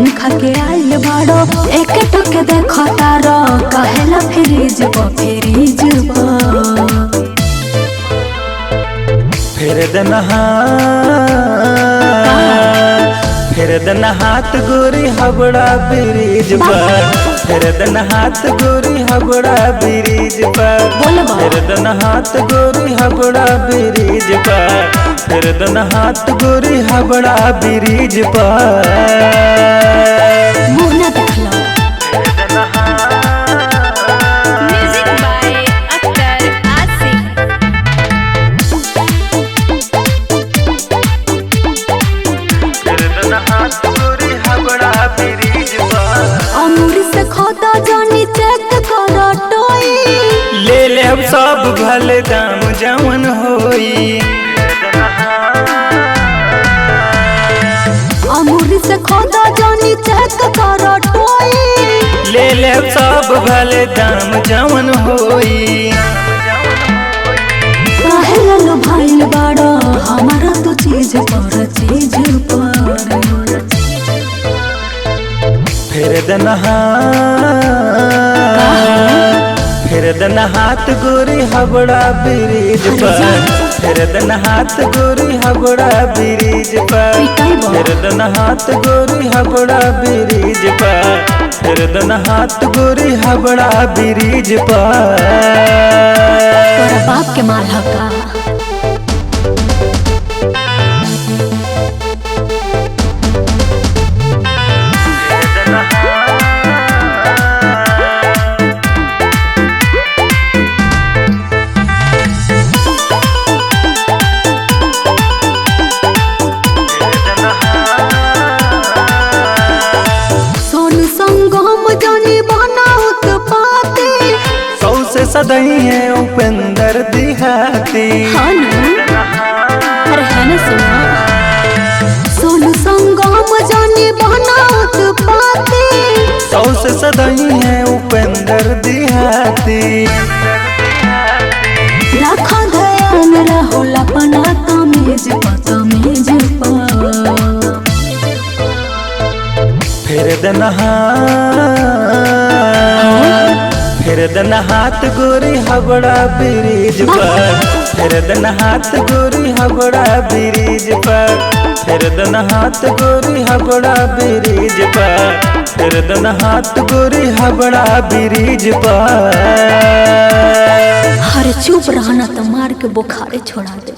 Chow mein खा के आइल बाड़ो, एक टक देखो तारो कहेला फ्रिज फिर दन हाथ गोरी हबड़ा ब्रिज पर, फिर दन हाथ गोरी हबड़ा ब्रिज पर, फिर दन हाथ गोरी हबड़ा ब्रिज पर, फिर दन हाथ गोरी हबड़ा ब्रिज पर। मुँह ना देखलो। Music by Akhtar Asif. अमूरी से खोदा जानी चेक करो टोई, ले ले अब सब भले दाम जवन होई। अमूरी से खोदा जानी चेक करो टोई, ले ले अब सब भले दाम जवन होई। काहेला लो भाईल बाड़ो हमारा तो चीज पर चीज पर। फिर दन हाथ गोरी हबड़ा ब्रिज पर, फिर दन हाथ गोरी हबड़ा ब्रिज पर, फिर दन हाथ गोरी हबड़ा ब्रिज पर, फिर दन हाथ गोरी हबड़ा ब्रिज पर। तोरा बाप के माल हका। सदई है उपेंद्र दिहाती। अरे है ना सुना, सोनू संगम जानी बनाउत पाती, सौसे सदई है उपेंद्र दिहाती। रखा ध्यान राहुल अपना तमीज पर। फिर दन हाथ गोरी हबड़ा ब्रिज पर, फिर दन हाथ गोरी हबड़ा ब्रिज पर, फिर दन हाथ गोरी हबड़ा ब्रिज पर, फिर दन हाथ गोरी हबड़ा ब्रिज पर। हर चुप रहना तो मार के बुखारे छोड़ा दे।